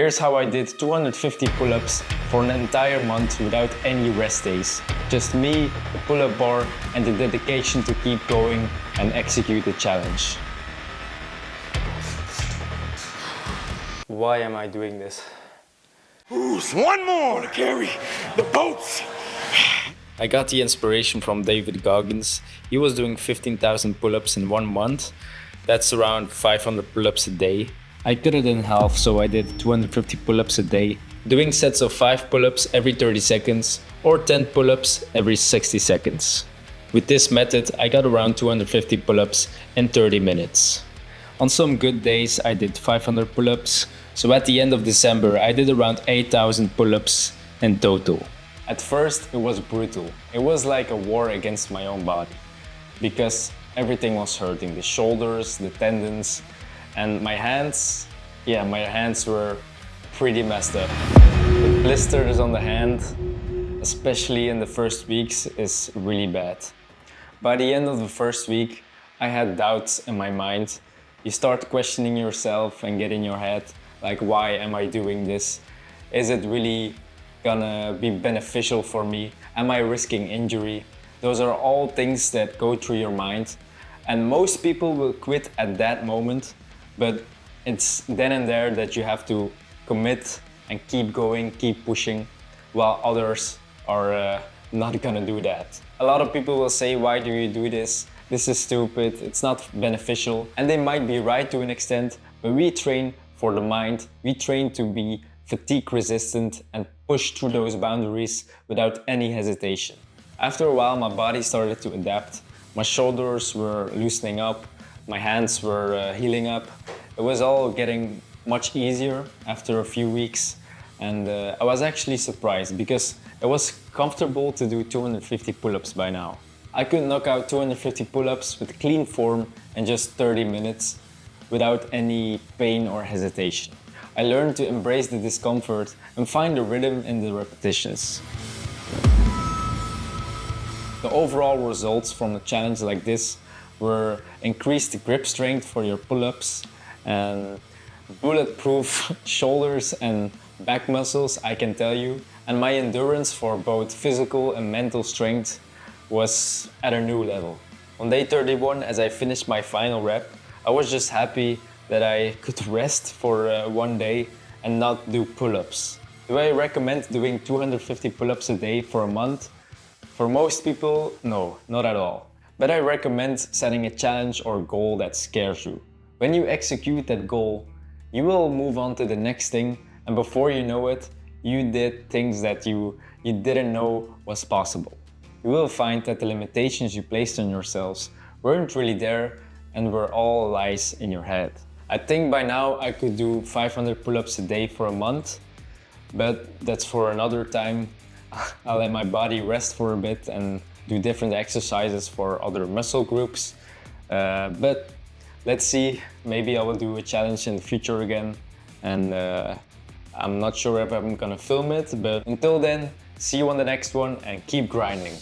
Here's how I did 250 pull-ups for an entire month without any rest days. Just me, the pull-up bar, and the dedication to keep going and execute the challenge. Why am I doing this? Who's one more to carry the boats? I got the inspiration from David Goggins. He was doing 15,000 pull-ups in 1 month. That's around 500 pull-ups a day. I cut it in half, so I did 250 pull-ups a day, doing sets of 5 pull-ups every 30 seconds or 10 pull-ups every 60 seconds. With this method, I got around 250 pull-ups in 30 minutes. On some good days, I did 500 pull-ups, so at the end of December, I did around 8,000 pull-ups in total. At first, it was brutal. It was like a war against my own body, because everything was hurting, the shoulders, the tendons, and my hands, my hands were pretty messed up. The blisters on the hand, especially in the first weeks, is really bad. By the end of the first week, I had doubts in my mind. You start questioning yourself and get in your head, like, why am I doing this? Is it really gonna be beneficial for me? Am I risking injury? Those are all things that go through your mind. And most people will quit at that moment, but it's then and there that you have to commit and keep going, keep pushing, while others are not gonna do that. A lot of people will say, why do you do this? This is stupid, it's not beneficial. And they might be right to an extent, but we train for the mind. We train to be fatigue resistant and push through those boundaries without any hesitation. After a while, my body started to adapt. My shoulders were loosening up, my hands were healing up. It was all getting much easier after a few weeks, and I was actually surprised because it was comfortable to do 250 pull-ups by now. I could knock out 250 pull-ups with clean form in just 30 minutes without any pain or hesitation. I learned to embrace the discomfort and find the rhythm in the repetitions. The overall results from a challenge like this were increased grip strength for your pull-ups and bulletproof shoulders and back muscles, I can tell you. And my endurance for both physical and mental strength was at a new level. On day 31, as I finished my final rep, I was just happy that I could rest for 1 day and not do pull-ups. Do I recommend doing 250 pull-ups a day for a month? For most people, no, not at all. But I recommend setting a challenge or goal that scares you. When you execute that goal, you will move on to the next thing, and before you know it, you did things that you didn't know was possible. You will find that the limitations you placed on yourselves weren't really there and were all lies in your head. I think by now I could do 500 pull-ups a day for a month, but that's for another time. I'll let my body rest for a bit and do different exercises for other muscle groups. But let's see, maybe I will do a challenge in the future again. And I'm not sure if I'm gonna film it, but until then, see you on the next one and keep grinding.